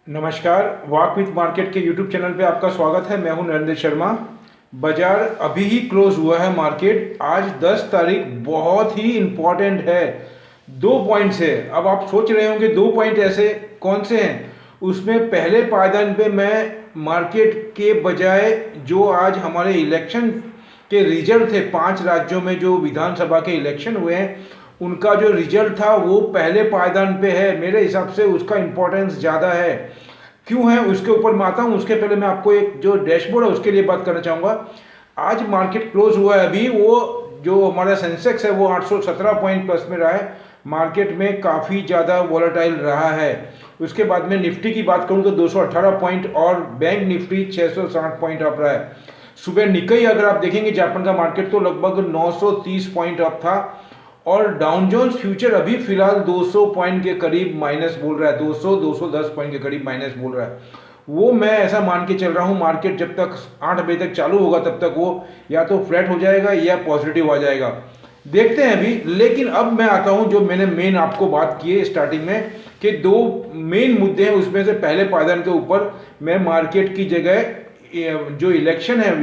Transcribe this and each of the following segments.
नमस्कार। Walk with market के YouTube channel पे आपका स्वागत है। मैं हूं नरेंद्र शर्मा। बाजार अभी ही क्लोज हुआ है। मार्केट आज 10 तारीख बहुत ही इम्पॉर्टेंट है। 2 पॉइंट्स है। अब आप सोच रहे होंगे 2 पॉइंट ऐसे कौन से हैं। उसमें पहले पायदान पे मैं मार्केट के बजाय जो आज हमारे इलेक्शन के रिजल्ट थे 5 राज्यों में जो विधानसभा के इलेक्शन हुए हैं उनका जो रिजल्ट था वो पहले पायदान पे है। मेरे हिसाब से उसका इम्पोर्टेंस ज़्यादा है। क्यों है उसके ऊपर मैं आता हूँ। उसके पहले मैं आपको एक जो डैशबोर्ड है उसके लिए बात करना चाहूँगा। आज मार्केट क्लोज हुआ है। अभी वो जो हमारा सेंसेक्स है वो 817 पॉइंट प्लस में रहा है। मार्केट में काफ़ी ज़्यादा वॉलेटाइल रहा है। उसके बाद में निफ्टी की बात करूँ तो 218 पॉइंट और बैंक निफ्टी 660 पॉइंट अप रहा है। सुबह निकई अगर आप देखेंगे जापान का मार्केट तो लगभग 930 पॉइंट अप था और डाउन जोन्स फ्यूचर अभी फिलहाल 200 पॉइंट के करीब माइनस बोल रहा है। 210 पॉइंट के करीब माइनस बोल रहा है। वो मैं ऐसा मान के चल रहा हूँ मार्केट जब तक 8 बजे तक चालू होगा तब तक वो या तो फ्लैट हो जाएगा या पॉजिटिव आ जाएगा। देखते हैं अभी। लेकिन अब मैं आता हूँ जो मैंने मेन आपको बात की है स्टार्टिंग में कि 2 मेन मुद्दे हैं। उसमें से पहले पायदान के ऊपर मैं मार्केट की जगह जो इलेक्शन है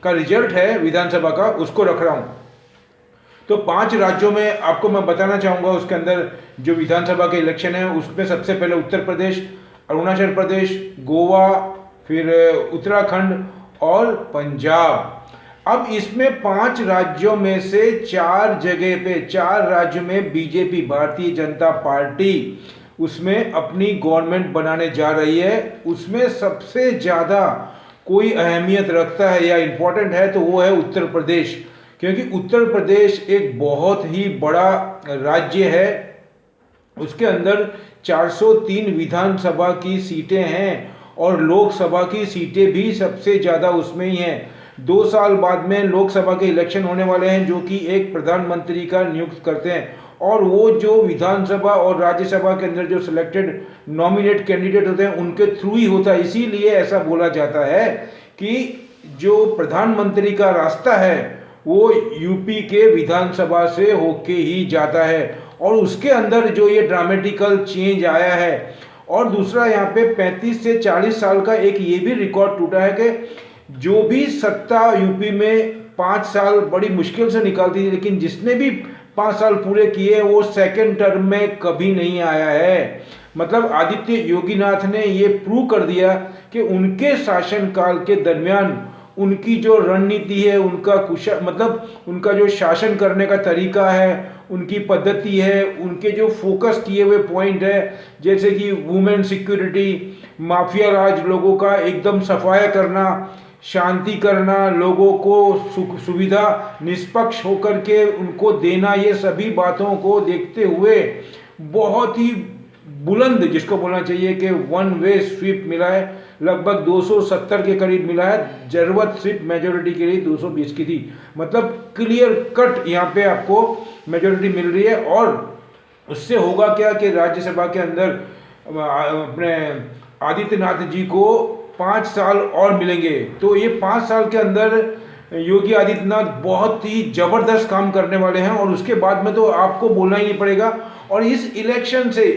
का रिजल्ट है विधानसभा का उसको रख रहा हूँ। तो 5 राज्यों में आपको मैं बताना चाहूँगा उसके अंदर जो विधानसभा के इलेक्शन है उसमें सबसे पहले उत्तर प्रदेश, अरुणाचल प्रदेश, गोवा, फिर उत्तराखंड और पंजाब। अब इसमें 5 राज्यों में से 4 जगह पे 4 राज्यों में बीजेपी भारतीय जनता पार्टी उसमें अपनी गवर्नमेंट बनाने जा रही है। उसमें सबसे ज़्यादा कोई अहमियत रखता है या इम्पोर्टेंट है तो वो है उत्तर प्रदेश। क्योंकि उत्तर प्रदेश एक बहुत ही बड़ा राज्य है। उसके अंदर 403 विधानसभा की सीटें हैं और लोकसभा की सीटें भी सबसे ज़्यादा उसमें ही हैं। 2 साल बाद में लोकसभा के इलेक्शन होने वाले हैं जो कि एक प्रधानमंत्री का नियुक्त करते हैं और वो जो विधानसभा और राज्यसभा के अंदर जो सिलेक्टेड नॉमिनेट कैंडिडेट होते हैं उनके थ्रू ही होता है। इसीलिए ऐसा बोला जाता है कि जो प्रधानमंत्री का रास्ता है वो यूपी के विधानसभा से होके ही जाता है और उसके अंदर जो ये ड्रामेटिकल चेंज आया है। और दूसरा यहाँ पे 35 से 40 साल का एक ये भी रिकॉर्ड टूटा है कि जो भी सत्ता यूपी में 5 साल बड़ी मुश्किल से निकालती थी लेकिन जिसने भी 5 साल पूरे किए वो सेकेंड टर्म में कभी नहीं आया है। मतलब आदित्य योगीनाथ ने ये प्रूव कर दिया कि उनके शासनकाल के दरमियान उनकी जो रणनीति है उनका उनका जो शासन करने का तरीका है उनकी पद्धति है उनके जो फोकस किए हुए पॉइंट है जैसे कि वुमेन सिक्योरिटी, माफिया राज, लोगों का एकदम सफाया करना, शांति करना, लोगों को सुख सुविधा निष्पक्ष होकर के उनको देना, ये सभी बातों को देखते हुए बहुत ही बुलंद जिसको बोलना चाहिए कि वन वे स्वीप मिला है। लगभग 270 के करीब मिला है। जरूरत सिर्फ मेजोरिटी के लिए 220 की थी। मतलब क्लियर कट यहाँ पे आपको मेजोरिटी मिल रही है। और उससे होगा क्या कि राज्यसभा के अंदर अपने आदित्यनाथ जी को 5 साल और मिलेंगे। तो ये 5 साल के अंदर योगी आदित्यनाथ बहुत ही जबरदस्त काम करने वाले हैं और उसके बाद में तो आपको बोलना ही नहीं पड़ेगा। और इस इलेक्शन से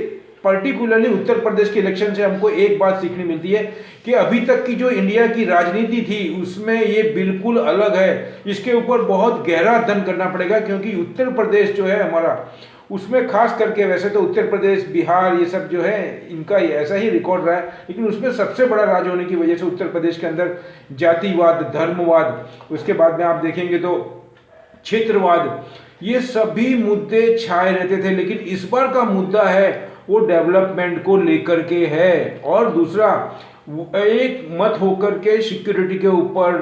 पर्टिकुलरली उत्तर प्रदेश के इलेक्शन से हमको एक बात सीखने मिलती है कि अभी तक की जो इंडिया की राजनीति थी उसमें ये बिल्कुल अलग है। इसके ऊपर बहुत गहरा अध्ययन करना पड़ेगा क्योंकि उत्तर प्रदेश जो है हमारा उसमें खास करके, वैसे तो उत्तर प्रदेश, बिहार ये सब जो है इनका ऐसा ही रिकॉर्ड रहा है लेकिन उसमें सबसे बड़ा राज्य होने की वजह से उत्तर प्रदेश के अंदर जातिवाद, धर्मवाद, उसके बाद में आप देखेंगे तो क्षेत्रवाद, ये सभी मुद्दे छाए रहते थे। लेकिन इस बार का मुद्दा है वो डेवलपमेंट को लेकर के है। और दूसरा एक मत होकर के सिक्योरिटी के ऊपर,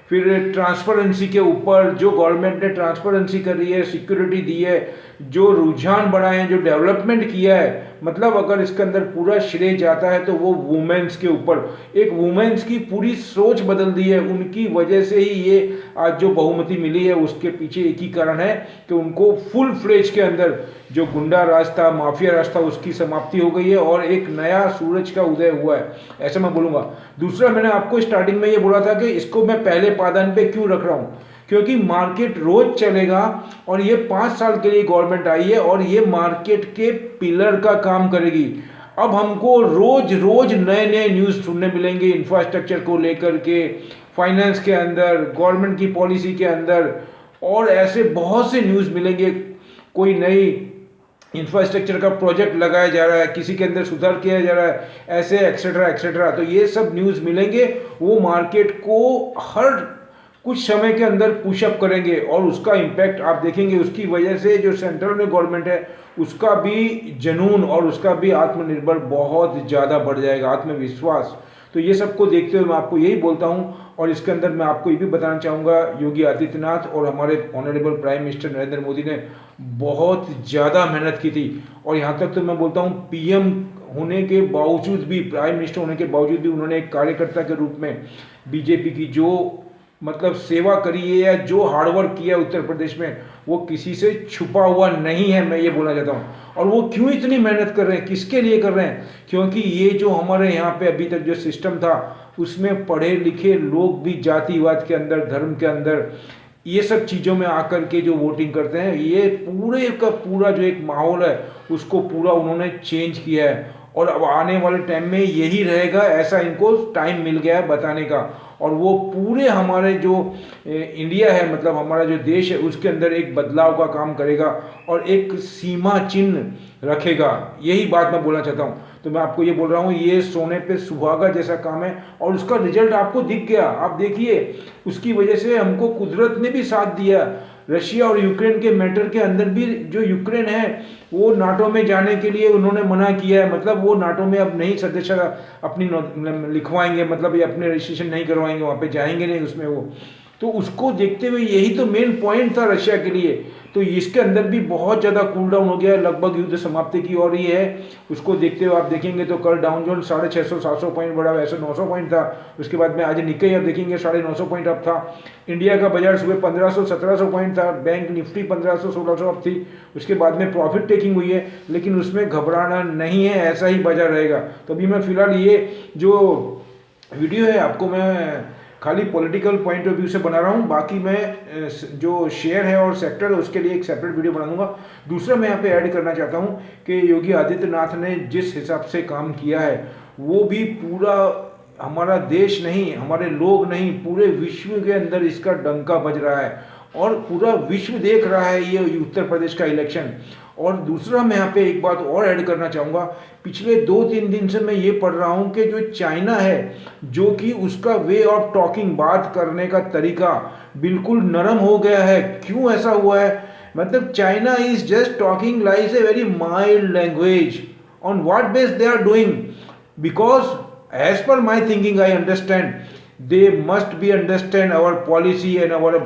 फिर ट्रांसपेरेंसी के ऊपर, जो गवर्नमेंट ने ट्रांसपेरेंसी कर रही है, सिक्योरिटी दी है, जो रुझान बढ़ाए हैं, जो डेवलपमेंट किया है, मतलब अगर इसके अंदर पूरा श्रेय जाता है तो वो वुमेन्स के ऊपर, एक वुमेन्स की पूरी सोच बदल दी है। उनकी वजह से ही ये आज जो बहुमति मिली है उसके पीछे एक ही कारण है कि उनको फुल फ्लेज के अंदर जो गुंडा राज था, माफिया राज था, उसकी समाप्ति हो गई है और एक नया सूरज का उदय हुआ है, ऐसा मैं बोलूँगा। दूसरा, मैंने आपको स्टार्टिंग में ये बोला था कि इसको मैं पहले पायदान पे क्यों रख रहा हूँ, क्योंकि मार्केट रोज चलेगा और ये 5 साल के लिए गवर्नमेंट आई है और ये मार्केट के पिलर का काम करेगी। अब हमको रोज रोज नए नए न्यूज़ सुनने मिलेंगे इंफ्रास्ट्रक्चर को लेकर के, फाइनेंस के अंदर, गवर्नमेंट की पॉलिसी के अंदर, और ऐसे बहुत से न्यूज़ मिलेंगे। कोई नई इंफ्रास्ट्रक्चर का प्रोजेक्ट लगाया जा रहा है, किसी के अंदर सुधार किया जा रहा है, ऐसे एक्सेट्रा एक्सेट्रा। तो ये सब न्यूज़ मिलेंगे, वो मार्केट को हर कुछ समय के अंदर पुशअप करेंगे और उसका इम्पैक्ट आप देखेंगे। उसकी वजह से जो सेंट्रल में गवर्नमेंट है उसका भी जुनून और उसका भी आत्मनिर्भर बहुत ज़्यादा बढ़ जाएगा, आत्मविश्वास। तो ये सबको देखते हुए मैं आपको यही बोलता हूँ। और इसके अंदर मैं आपको ये भी बताना चाहूँगा, योगी आदित्यनाथ और हमारे honourable prime minister Narendra Modi ने बहुत ज़्यादा मेहनत की थी। और यहाँ तक तो मैं बोलता हूँ पीएम होने के बावजूद भी, प्राइम मिनिस्टर होने के बावजूद भी उन्होंने एक कार्यकर्ता के रूप में बीजेपी की जो मतलब सेवा करी है या जो हार्डवर्क किया है उत्तर प्रदेश में, वो किसी से छुपा हुआ नहीं है, मैं ये बोलना चाहता हूँ। और वो क्यों इतनी मेहनत कर रहे हैं, किसके लिए कर रहे हैं? क्योंकि ये जो हमारे यहाँ पे अभी तक जो सिस्टम था उसमें पढ़े लिखे लोग भी जातिवाद के अंदर, धर्म के अंदर, ये सब चीज़ों में आकर के जो वोटिंग करते हैं, ये पूरे का पूरा जो एक माहौल है उसको पूरा उन्होंने चेंज किया है। और अब आने वाले टाइम में यही रहेगा, ऐसा इनको टाइम मिल गया है बताने का। और वो पूरे हमारे जो इंडिया है, मतलब हमारा जो देश है, उसके अंदर एक बदलाव का काम करेगा और एक सीमा चिन्ह रखेगा। यही बात मैं बोलना चाहता हूँ। तो मैं आपको ये बोल रहा हूँ, ये सोने पे सुहागा जैसा काम है और उसका रिजल्ट आपको दिख गया। आप देखिए, उसकी वजह से हमको कुदरत ने भी साथ दिया। रशिया और यूक्रेन के मैटर के अंदर भी जो यूक्रेन है वो नाटो में जाने के लिए उन्होंने मना किया है, मतलब वो नाटो में अब नहीं सदस्यता अपनी लिखवाएंगे, मतलब ये अपने रजिस्ट्रेशन नहीं करवाएंगे, वहाँ पे जाएंगे नहीं उसमें वो। तो उसको देखते हुए यही तो मेन पॉइंट था रशिया के लिए। तो इसके अंदर भी बहुत ज़्यादा कूल डाउन हो गया, लगभग युद्ध समाप्ति की ओर ही है। उसको देखते हुए आप देखेंगे तो कल डाउन जोन 650-700 पॉइंट बढ़ा, वैसे 900 पॉइंट था। उसके बाद में आज निक्केई आप देखेंगे 950 पॉइंट अप था। इंडिया का बाजार सुबह 1500-1700 पॉइंट था, बैंक निफ्टी 1500-1600 अप थी। उसके बाद में प्रॉफिट टेकिंग हुई है, लेकिन उसमें घबराना नहीं है, ऐसा ही बाजार रहेगा। तो अभी मैं फिलहाल ये जो वीडियो है आपको मैं खाली पॉलिटिकल पॉइंट ऑफ व्यू से बना रहा हूँ, बाकी मैं जो शेयर है और सेक्टर है उसके लिए एक सेपरेट वीडियो बना दूंगा। दूसरा मैं यहाँ पे ऐड करना चाहता हूँ कि योगी आदित्यनाथ ने जिस हिसाब से काम किया है वो भी पूरा हमारा देश नहीं, हमारे लोग नहीं, पूरे विश्व के अंदर इसका डंका बज रहा है और पूरा विश्व देख रहा है ये उत्तर प्रदेश का इलेक्शन। और दूसरा मैं यहाँ पे एक बात और ऐड करना चाहूँगा, पिछले 2-3 दिन से मैं ये पढ़ रहा हूँ कि जो चाइना है, जो कि उसका वे ऑफ टॉकिंग, बात करने का तरीका बिल्कुल नरम हो गया है। क्यों ऐसा हुआ है? मतलब China is just talking like a very mild language. On what base they are doing? Because as per my thinking I understand they must be understand our policy and our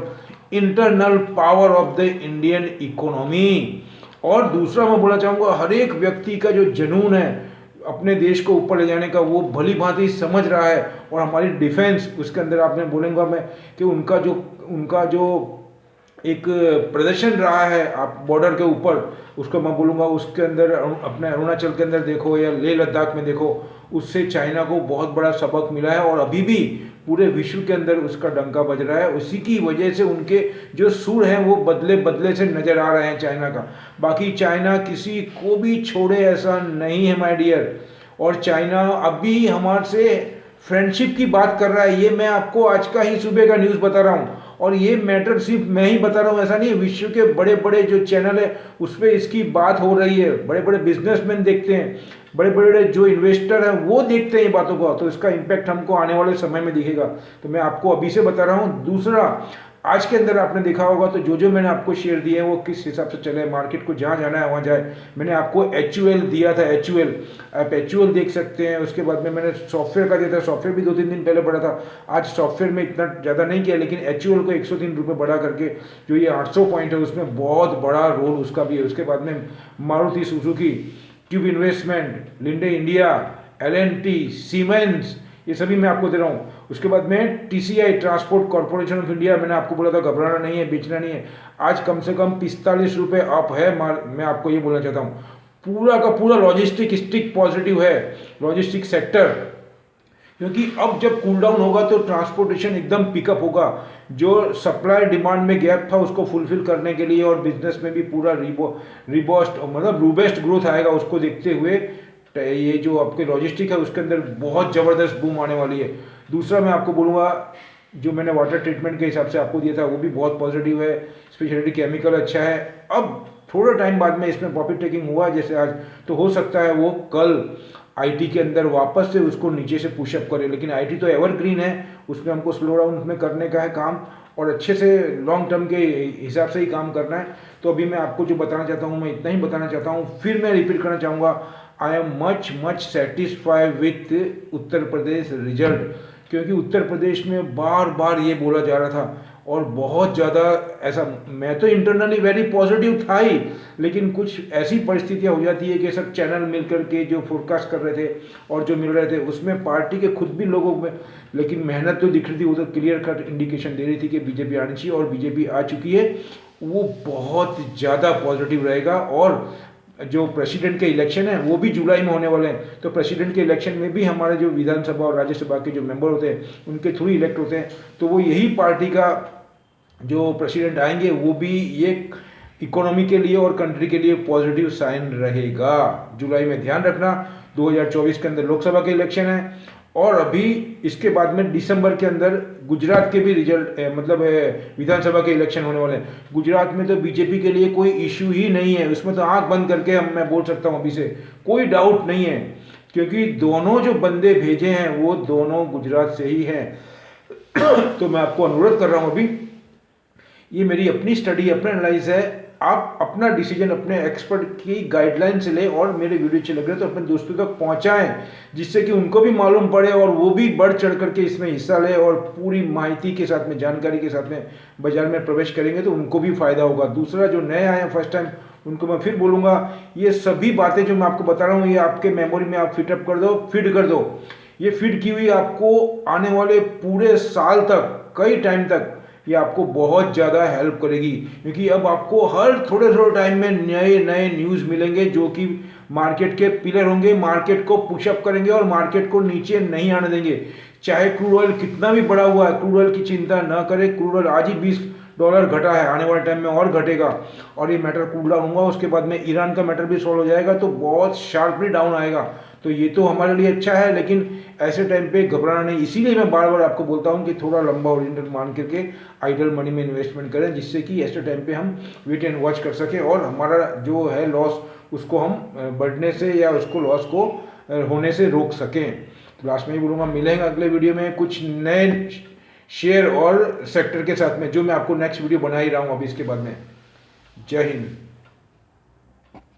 internal power of the Indian economy. और दूसरा मैं बोलना चाहूँगा, हर एक व्यक्ति का जो जुनून है अपने देश को ऊपर ले जाने का, वो भली भांति समझ रहा है। और हमारी डिफेंस, उसके अंदर आपने बोलूँगा मैं कि उनका जो एक प्रदर्शन रहा है आप बॉर्डर के ऊपर, उसको मैं बोलूँगा उसके अंदर अपने अरुणाचल के अंदर देखो या लेह लद्दाख में देखो, उससे चाइना को बहुत बड़ा सबक मिला है और अभी भी पूरे विश्व के अंदर उसका डंका बज रहा है। उसी की वजह से उनके जो सुर हैं वो बदले बदले से नज़र आ रहे हैं चाइना का। बाकी चाइना किसी को भी छोड़े ऐसा नहीं है माय डियर। और चाइना अभी हमारे से फ्रेंडशिप की बात कर रहा है। ये मैं आपको आज का ही सुबह का न्यूज़ बता रहा हूँ और ये मैटर सिर्फ मैं ही बता रहा हूँ, ऐसा नहीं है। विश्व के बड़े बड़े जो चैनल है उस पर इसकी बात हो रही है, बड़े बड़े बिजनेसमैन देखते हैं, बड़े बड़े जो इन्वेस्टर हैं वो देखते हैं ये बातों को। तो इसका इम्पैक्ट हमको आने वाले समय में दिखेगा। तो मैं आपको अभी से बता रहा हूँ। दूसरा, आज के अंदर आपने देखा होगा तो जो मैंने आपको शेयर दिए हैं वो किस हिसाब से चले, मार्केट को जहाँ जाना है वहाँ जाए। मैंने आपको HUL दिया था, HUL, आप HUL देख सकते हैं। उसके बाद में मैंने सॉफ्टवेयर का दिया था, सॉफ्टवेयर भी 2-3 दिन पहले बढ़ा था। आज सॉफ्टवेयर में इतना ज़्यादा नहीं किया, लेकिन HUL को 103 रुपये बढ़ा करके जो ये 800 पॉइंट है उसमें बहुत बड़ा रोल उसका भी है। उसके बाद में Maruti Suzuki, tube investment, Linde India, L&T, siemens, ये सभी मैं आपको दे रहा हूँ। उसके बाद में TCI, transport corporation of India, मैंने आपको बोला था घबराना नहीं है, बेचना नहीं है। आज कम से कम 45 रुपये अप है। मैं आपको ये बोलना चाहता हूँ, पूरा का पूरा लॉजिस्टिक स्टिक पॉजिटिव है, लॉजिस्टिक सेक्टर। क्योंकि अब जब कूल डाउन होगा तो ट्रांसपोर्टेशन एकदम पिकअप होगा। जो सप्लाई डिमांड में गैप था उसको फुलफिल करने के लिए और बिजनेस में भी पूरा रिबोस्ट मतलब रूबेस्ट ग्रोथ आएगा। उसको देखते हुए ये जो आपके लॉजिस्टिक है उसके अंदर बहुत ज़बरदस्त बूम आने वाली है। दूसरा मैं आपको बोलूँगा, जो मैंने वाटर ट्रीटमेंट के हिसाब से आपको दिया था वो भी बहुत पॉजिटिव है, स्पेशलिटी केमिकल अच्छा है। अब थोड़ा टाइम बाद में इसमें प्रॉफिट टेकिंग हुआ जैसे आज, तो हो सकता है वो कल आईटी के अंदर वापस से उसको नीचे से पुशअप करे, लेकिन आईटी तो एवरग्रीन है, उसमें हमको स्लो डाउन में करने का है काम और अच्छे से लॉन्ग टर्म के हिसाब से ही काम करना है। तो अभी मैं आपको जो बताना चाहता हूँ मैं इतना ही बताना चाहता हूँ। फिर मैं रिपीट करना चाहूँगा, I am much satisfied with Uttar Pradesh result, क्योंकि उत्तर प्रदेश में बार बार ये बोला जा रहा था और बहुत ज़्यादा ऐसा, मैं तो इंटरनली वेरी पॉजिटिव था ही, लेकिन कुछ ऐसी परिस्थितियाँ हो जाती है कि सब चैनल मिल करके जो फोरकास्ट कर रहे थे और जो मिल रहे थे उसमें पार्टी के खुद भी लोगों में, लेकिन मेहनत तो दिख रही थी, वो तो क्लियर कट इंडिकेशन दे रही थी कि बीजेपी आनी चाहिए और बीजेपी आ चुकी है। वो बहुत ज़्यादा पॉजिटिव रहेगा। और जो प्रेसिडेंट के इलेक्शन है वो भी जुलाई में होने वाले हैं, तो प्रेसिडेंट के इलेक्शन में भी हमारे जो विधानसभा और राज्यसभा के जो मेंबर होते हैं उनके थ्रू इलेक्ट होते हैं, तो वो यही पार्टी का जो प्रेसिडेंट आएंगे वो भी ये इकोनॉमी के लिए और कंट्री के लिए पॉजिटिव साइन रहेगा। जुलाई में ध्यान रखना, 2024 के अंदर लोकसभा के इलेक्शन है और अभी इसके बाद में दिसंबर के अंदर गुजरात के भी रिजल्ट मतलब विधानसभा के इलेक्शन होने वाले हैं। गुजरात में तो बीजेपी के लिए कोई इश्यू ही नहीं है, उसमें तो आंख बंद करके मैं बोल सकता हूँ अभी से कोई डाउट नहीं है, क्योंकि दोनों जो बंदे भेजे हैं वो दोनों गुजरात से ही हैं। तो मैं आपको अनुरोध कर रहा हूँ, अभी ये मेरी अपनी स्टडी अपना एनालाइज है, आप अपना डिसीजन अपने एक्सपर्ट की गाइडलाइन से लें और मेरे वीडियो अच्छे लग रहे तो अपने दोस्तों तक पहुंचाएं, जिससे कि उनको भी मालूम पड़े और वो भी बढ़ चढ़ करके इसमें हिस्सा लें और पूरी माहिती के साथ में, जानकारी के साथ में बाजार में प्रवेश करेंगे तो उनको भी फायदा होगा। दूसरा, जो नए आए हैं फर्स्ट टाइम, उनको मैं फिर बोलूँगा, ये सभी बातें जो मैं आपको बता रहा हूँ ये आपके मेमोरी में आप फिटअप कर दो, फीड कर दो। ये फीड की हुई आपको आने वाले पूरे साल तक, कई टाइम तक ये आपको बहुत ज़्यादा हेल्प करेगी, क्योंकि अब आपको हर थोड़े थोड़े टाइम में नए नए न्यूज़ मिलेंगे जो कि मार्केट के पिलर होंगे, मार्केट को पुशअप करेंगे और मार्केट को नीचे नहीं आने देंगे। चाहे क्रूड ऑयल कितना भी बढ़ा हुआ है, क्रूड ऑयल की चिंता ना करें, क्रूड ऑयल आज ही $20 घटा है, आने वाले टाइम में और घटेगा और ये मैटर कूल डाउन होगा, उसके बाद में ईरान का मैटर भी सॉल्व हो जाएगा तो बहुत शार्पली डाउन आएगा। तो ये तो हमारे लिए अच्छा है, लेकिन ऐसे टाइम पे घबराना नहीं। इसीलिए मैं बार बार आपको बोलता हूँ कि थोड़ा लंबा ओरिएंटेड मान करके आइडल मनी में इन्वेस्टमेंट करें, जिससे कि ऐसे टाइम पे हम वेट एंड वॉच कर सकें और हमारा जो है लॉस उसको हम बढ़ने से या उसको लॉस को होने से रोक सकें। तो लास्ट में ही बोलूँगा, मिलेंगे अगले वीडियो में कुछ नए शेयर और सेक्टर के साथ में, जो मैं आपको नेक्स्ट वीडियो बना ही रहा हूँ अभी इसके बाद में। जय हिंद।